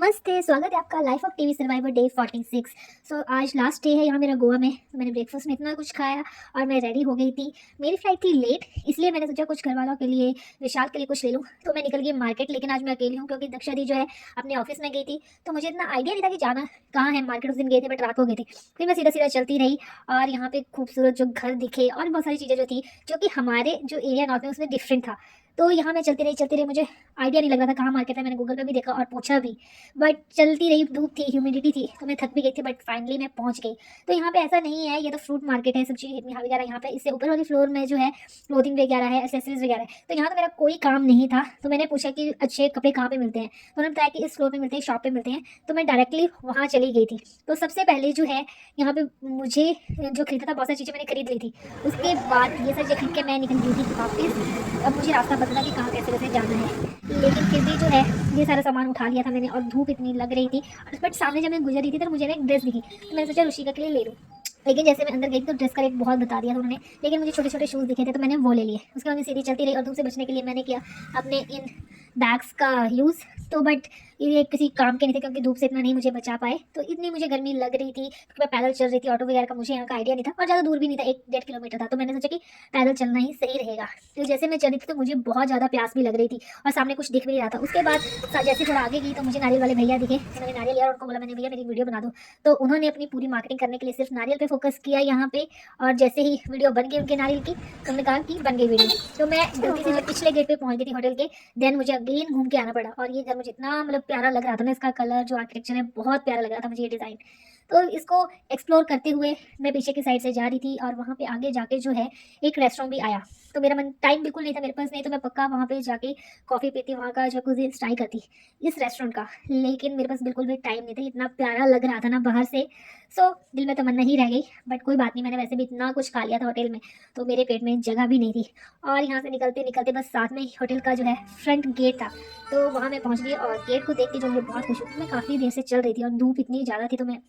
नमस्ते, स्वागत है आपका life of TV survivor day 46। आज लास्ट डे है यहाँ मेरा गोवा में। मैंने ब्रेकफास्ट में इतना कुछ खाया और मैं रेडी हो गई थी। मेरी फ्लाइट थी लेट, इसलिए मैंने सोचा कुछ घर वालों के लिए, विशाल के लिए कुछ ले लूँ। तो मैं निकल गई मार्केट, लेकिन आज मैं अकेली हूँ क्योंकि दक्षा दी जो है अपने ऑफिस में गई थी। तो मुझे इतना आइडिया नहीं था कि जाना कहाँ है। मार्केट उस दिन गए थे बट रात को गए थे। फिर मैं सीधा सीधा चलती रही और यहाँ पे खूबसूरत जो घर दिखे और बहुत सारी चीज़ें जो थी, जो कि हमारे जो एरिया नॉर्थ में उसमें डिफरेंट था। तो यहाँ मैं चलती रही, मुझे आइडिया नहीं लग रहा था कहाँ मार्केट है। मैंने गूगल पे भी देखा और पूछा भी, बट चलती रही। धूप थी, ह्यूमिडिटी थी, तो मैं थक भी गई थी, बट फाइनली मैं पहुंच गई। तो यहाँ पे ऐसा नहीं है, ये तो फ्रूट मार्केट है, सब्जी वगैरह यहाँ पे। इससे ऊपर वाली फ्लोर में जो है क्लोथिंग वगैरह है, एक्सेसरीज वगैरह है। तो यहाँ तो मेरा कोई काम नहीं था। तो मैंने पूछा कि अच्छे कपड़े कहाँ पे मिलते हैं, तो उन्होंने बताया कि इस फ्लोर पे मिलते हैं, शॉप पे मिलते हैं। तो मैं डायरेक्टली वहाँ चली गई थी। तो सबसे पहले जो है यहाँ पे मुझे जो खरीदा था, बहुत सारी चीज़ें मैंने खरीद ली थी। उसके बाद ये सारी चीज़ें खरीद के मैं निकल गई थी वापस। अब मुझे रास्ता पता था कि कहाँ कैसे कैसे जाना है, लेकिन फिर भी जो है ये सारा सामान उठा लिया था मैंने। और धूप इतनी लग रही थी, बट सामने जब मैं गुजर रही थी तो मुझे ना एक ड्रेस दिखी। तो मैंने सोचा ऋषिका के लिए ले लूँ। लेकिन जैसे मैं अंदर गई तो ड्रेस का रेट बहुत बता दिया था उन्होंने। लेकिन मुझे छोटे छोटे शूज़ दिखे थे तो मैंने वो ले लिए। उसके बाद मैं सीधी चलती रही और धूप से बचने के लिए मैंने किया अपने इन बैग्स का यूज़। तो बट ये किसी काम के नहीं थे क्योंकि धूप से इतना नहीं मुझे बचा पाए। तो इतनी मुझे गर्मी लग रही थी कि मैं पैदल चल रही थी। ऑटो वगैरह का मुझे यहाँ का आइडिया नहीं था और ज़्यादा दूर भी नहीं था, 1-1.5 किलोमीटर था। तो मैंने सोचा कि पैदल चलना ही सही रहेगा। तो जैसे मैं चल रही थी तो मुझे बहुत ज़्यादा प्यास भी लग रही थी और सामने कुछ दिख भी रहा था। उसके बाद जैसे थोड़ा आगे गई तो मुझे नारियल वाले भैया दिखे। तो मैंने नारियल लिया और उनको बोला, मैंने भैया मेरी वीडियो बना दो। तो उन्होंने अपनी पूरी मार्केटिंग करने के लिए सिर्फ नारियल पे फोकस किया यहाँ पे। और जैसे ही वीडियो बन गई उनके नारियल की, तो उन्होंने कहा कि बन गई वीडियो। तो मैं गलती से जब पिछले गेट पे पहुंच गई थी होटल के, देन मुझे अगेन घूम के आना पड़ा। और ये घर मुझे इतना मतलब प्यारा लग रहा था ना, इसका कलर जो आर्किटेक्चर है बहुत प्यारा लग रहा था मुझे, ये डिज़ाइन। तो इसको एक्सप्लोर करते हुए मैं पीछे की साइड से जा रही थी और वहाँ पे आगे जाके जो है एक रेस्टोरेंट भी आया। तो मेरा मन टाइम बिल्कुल नहीं था मेरे पास, नहीं तो मैं पक्का वहाँ पे जाके कॉफ़ी पीती, वहाँ का जो कुछ ट्राई करती इस रेस्टोरेंट का। लेकिन मेरे पास बिल्कुल भी टाइम नहीं था, इतना प्यारा लग रहा था ना बाहर से। दिल में तमन्ना ही रह गई। बट कोई बात नहीं, मैंने वैसे भी इतना कुछ खा लिया था होटल में, तो मेरे पेट में जगह भी नहीं थी। और यहाँ से निकलते निकलते बस साथ में ही होटल का जो है फ्रंट गेट था, तो वहाँ मैं पहुँच गई। और गेट को देख के जो मुझे बहुत खुशी हुई। मैं काफ़ी देर से चल रही थी और धूप इतनी ज़्यादा थी तो मैं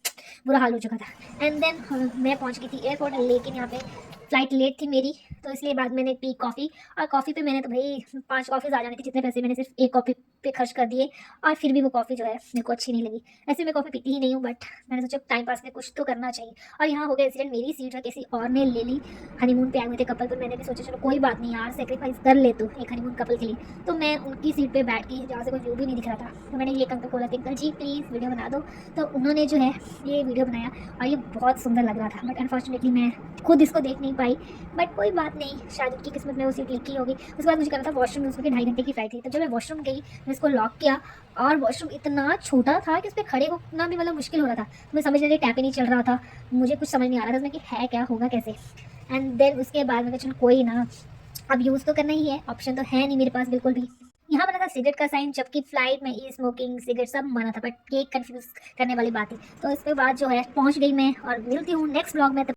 बुरा हाल हो चुका था। एंड देन मैं पहुँच गई थी एयरपोर्ट, लेकिन यहाँ पे फ़्लाइट लेट थी मेरी। तो इसलिए बाद मैंने पी कॉफ़ी। और कॉफ़ी पे मैंने तो भाई 5 कॉफ़ीज़ आ जानी थी, जितने पैसे मैंने सिर्फ एक कॉफ़ी पे खर्च कर दिए। और फिर भी वो कॉफ़ी जो है मेरे को अच्छी नहीं लगी। ऐसे मैं कॉफ़ी पीती ही नहीं हूँ, बट मैंने सोचा टाइम पास में कुछ तो करना चाहिए। और यहाँ हो गया इंसिडेंट, मेरी सीट जो किसी और ने ले ली। हनीमून पे आए हुए थे कपल, पर मैंने भी सोचा चलो कोई बात नहीं यार, सेक्रीफाइस कर ले तू एक हनीमून कपल के लिए। तो मैं उनकी सीट पे बैठ गई जहाँ से कोई व्यू भी नहीं दिख रहा था। तो मैंने ये अंकल को बोला कि अंकल जी प्लीज़ वीडियो बना दो। तो उन्होंने जो है ये वीडियो बनाया और ये बहुत सुंदर लग रहा था। बट अनफॉर्चुनेटली मैं खुद इसको देख नहीं पाई। बट कोई बात नहीं, शायद उनकी किस्मत में वो सीट लिखी होगी। उसके बाद मुझे करना था वॉशरूम, उसमें 2.5 घंटे की फ्लाइट थी। तो जब मैं वॉशरूम गई, मैं इसको लॉक किया। और वॉशरूम इतना छोटा था कि उस पर खड़े होना भी मतलब मुश्किल हो रहा था। तो मैं समझ रही थी, टैप ही नहीं चल रहा था, मुझे कुछ समझ नहीं आ रहा था उसमें कि है क्या, होगा कैसे। एंड देन उसके बाद मैं चलो कोई ना, अब यूज़ तो करना ही है, ऑप्शन तो है नहीं मेरे पास बिल्कुल भी। यहाँ बना था सिगरेट का साइन, जबकि फ्लाइट में ई स्मोकिंग सिगरेट सब मना था, बट केक कंफ्यूज करने वाली बात थी। तो इसके बाद जो है पहुँच गई मैं और मिलती हूँ नेक्स्ट ब्लॉग में।